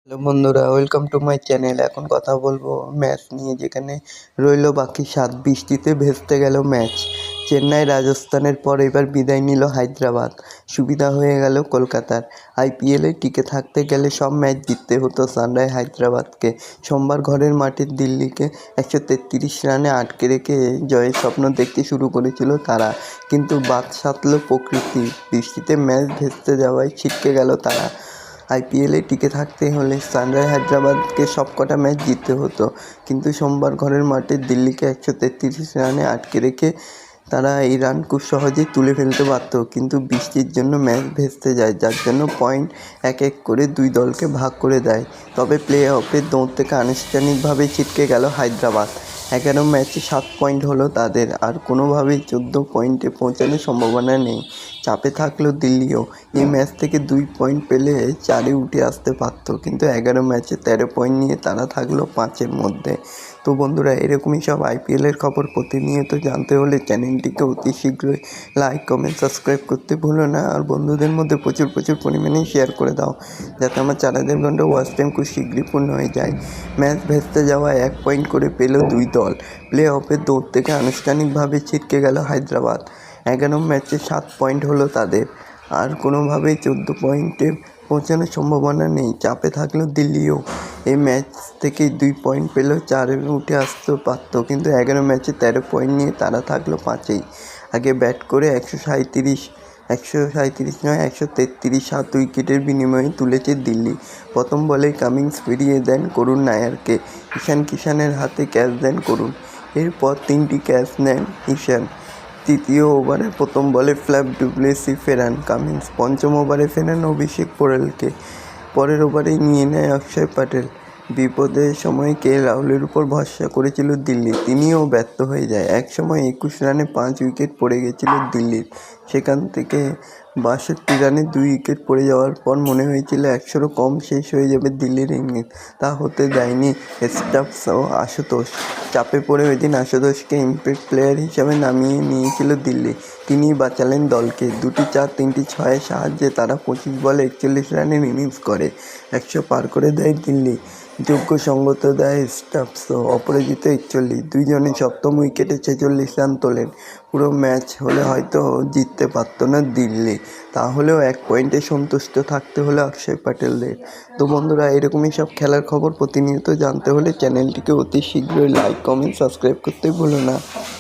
Hello বন্ধুরা, welcome to my channel. এখন কথা বলবো ম্যাচ নিয়ে, যেখানে রইল বাকি 7। বৃষ্টিতে ভেস্তে গেল ম্যাচ। চেন্নাই রাজস্থানের পর এবার বিদায় নিল হায়দ্রাবাদ। সুবিধা হয়ে গেল কলকাতার। আইপিএলে টিকে থাকতে গেলে সব ম্যাচ জিততে হতো সানরাইজ হায়দ্রাবাদকে। সোমবার ঘরের মাঠে দিল্লিকে 133 রানে আটকে রেখে জয়ের স্বপ্ন দেখতে শুরু করেছিল তারা, কিন্তু বাদ সাধল প্রকৃতি। বৃষ্টিতে ম্যাচ ভেস্তে যাওয়ায় ছিটকে গেল তারা। আইপিএলে টিকে থাকতে হলে সানরাইজ হায়দ্রাবাদকে সবকটা ম্যাচ জিততে হতো, কিন্তু সোমবার ঘরের মাঠে দিল্লিকে 133 রানে আটকে রেখে তারা এই রান খুব সহজেই তুলে ফেলতে পারত, কিন্তু বৃষ্টির জন্য ম্যাচ ভেস্তে যায়, যার জন্য পয়েন্ট এক এক করে দুই দলকে ভাগ করে দেয়। তবে প্লে অফের দৌড় থেকে আনুষ্ঠানিকভাবে ছিটকে গেল হায়দ্রাবাদ। 11 ম্যাচে 7 পয়েন্ট হলো তাদের, আর কোনোভাবেই 14 পয়েন্টে পৌঁছানোর সম্ভাবনা নেই। চাপে থাকলেও দিল্লিও এই ম্যাচ থেকে 2 পয়েন্ট পেলে 4-এ উঠে আসতে পারত, কিন্তু 11 ম্যাচে 13 পয়েন্ট নিয়ে তারা থাকলো 5-এর মধ্যে। তো বন্ধুরা, এরকমই সব আইপিএলের খবর প্রতিনিয়ত জানতে হলে চ্যানেলটিকে অতি শীঘ্রই লাইক, কমেন্ট, সাবস্ক্রাইব করতে ভুলো না, আর বন্ধুদের মধ্যে প্রচুর পরিমাণে শেয়ার করে দাও, যাতে আমার 4,000 ঘন্টা ওয়াচ টাইম খুব শীঘ্রই পূর্ণ হয়ে যায়। ম্যাচ ভেস্তে যাওয়ায় 1 পয়েন্ট করে পেল দুই দল। প্লে অফের দৌড় থেকে আনুষ্ঠানিকভাবে ছিটকে গেল হায়দ্রাবাদ। 11 ম্যাচে 7 পয়েন্ট হলো তাদের, আর কোনোভাবেই 14 পয়েন্টে পৌঁছানোর সম্ভাবনা নেই। চাপে থাকলেও দিল্লিও এই ম্যাচ থেকে 2 পয়েন্ট পেলেও 4-এ উঠে আসতে পারত, কিন্তু 11 ম্যাচে 13 পয়েন্ট নিয়ে তারা থাকলো 5-এই। আগে ব্যাট করে 133 7 উইকেটের বিনিময়ে তুলেছে দিল্লি। প্রথম বলেই কামিন্স ফিরিয়ে দেন করুণ নায়ারকে। ঈশান কিষানের হাতে ক্যাচ দেন করুণ। এরপর 3টি ক্যাচ নেন ঈশান। তৃতীয় ওভারে প্রথম বলে ফ্ল্যাপ ডুপ্লেসি ফেরান কামিন্স। পঞ্চম ওভারে ফেরান অভিষেক পোরেলকে। পরের ওভারেই নিয়ে নেয় অক্ষয় প্যাটেল। বিপদের সময় রাহুলের উপর ভরসা করেছিল দিল্লি, তিনিও ব্যর্থ হয়ে যায়। একসময় 21 রানে 5 উইকেট পড়ে গেছিল দিল্লির। সেখান থেকে 62 রানে 2 উইকেট পড়ে যাওয়ার পর মনে হয়েছিল 100-এরও কম শেষ হয়ে যাবে দিল্লির ইনিংস। তা হতে দেয়নি স্টাফস ও আশুতোষ। চাপে পড়ে ওই দিন আশুতোষকে ইম্প্যাক্ট প্লেয়ার হিসাবে নামিয়ে নিয়েছিল দিল্লি। তিনিই বাঁচালেন দলকে। 2টি 4, 3টি 6-এর সাহায্যে তারা 25 বলে 41 রানের ইনিংস করে 100 পার করে দেয় দিল্লি। যোগ্য সঙ্গত দেয় স্টাফস ও অপরাজিত 41। দুইজনে সপ্তম উইকেটে 46 রান তোলেন। পুরো ম্যাচ হলে হয়তো জিততে পারত না দিল্লি, তাহলেও 1 পয়েন্টে সন্তুষ্ট থাকতে হলো অক্ষয় প্যাটেলদের। তো বন্ধুরা, এরকমই সব খেলার খবর প্রতিনিয়ত জানতে হলে চ্যানেলটিকে অতি শীঘ্রই লাইক, কমেন্ট, সাবস্ক্রাইব করতে ভুলো না।